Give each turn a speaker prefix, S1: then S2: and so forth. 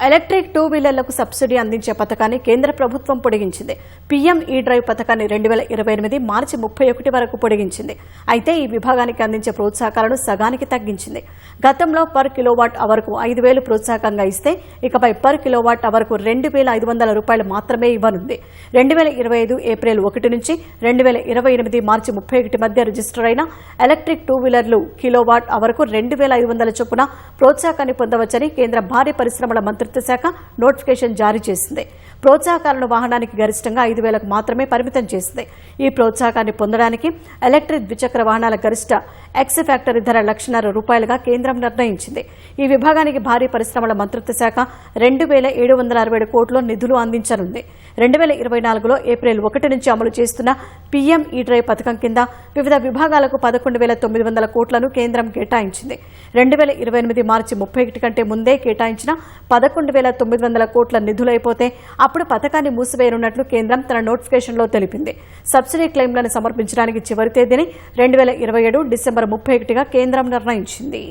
S1: Electric 2 వీలర్లకు subsidy అందించే పథకాన్ని కేంద్ర ప్రభుత్వం పొడిగించింది. పీఎం ఈ డ్రైవ్ పథకాన్ని 2028 మార్చి 31 వరకు పొడిగించింది. అయితే ఈ విభాగానికి అందించే ప్రోత్సాహకాలను సగానికి తగ్గించింది. గతంలో పర్ కిలోవాట్ అవర్కు 5,000 ప్రోత్సాహకంగా ఇస్తే ఇకపై పర్ కిలోవాట్ అవర్కు 2,500 రూపాయలు మాత్రమే ఇవ్వనుంది. 2025 ఏప్రిల్ 1 నుంచి 2028 మార్చి 31 మధ్య రిజిస్టర్ అయిన ఎలక్ట్రిక్ 2 వీలర్లు కిలోవాట్ అవర్కు 2,500 చొప్పున ప్రోత్సాహకాన్ని పొందవచ్చని కేంద్ర భారీ పరిశ్రమల మంత్రిత్వ శాఖ నోటిఫికేషన్ జారీ చేసింది. ప్రోత్సాహకాలను వాహనానికి గరిష్టంగా 5,000కు మాత్రమే పరిమితం చేసింది. ఈ ప్రోత్సాహకాన్ని పొందడానికి ఎలక్ట్రిక్ ద్విచక్ర వాహనాల గరిష్ట ఎక్స్ ఫ్యాక్టరీ ధర ₹1,50,000గా కేంద్రం నిర్ణయించింది. ఈ విభాగానికి భారీ పరిశ్రమల మంత్రిత్వ శాఖ 2,767 కోట్ల నిధులు అందించనుంది. 2024లో ఏప్రిల్ 1 నుంచి అమలు చేస్తున్న పీఎం ఈ డ్రైవ్ పథకం కింద వివిధ విభాగాలకు 11,900 కోట్లను కేంద్రం కేటాయించింది. 2028 మార్చి 31 కంటే ముందే కేటాయించిన 11,900 కోట్ల నిధులైపోతే అప్పుడు పథకాన్ని మూసివేయనున్నట్లు కేంద్రం తన నోటిఫికేషన్లో తెలిపింది. సబ్సిడీ క్లెయిమ్లను సమర్పించడానికి చివరి తేదీని 2027 డిసెంబర్ 31గా కేంద్రం నిర్ణయించింది.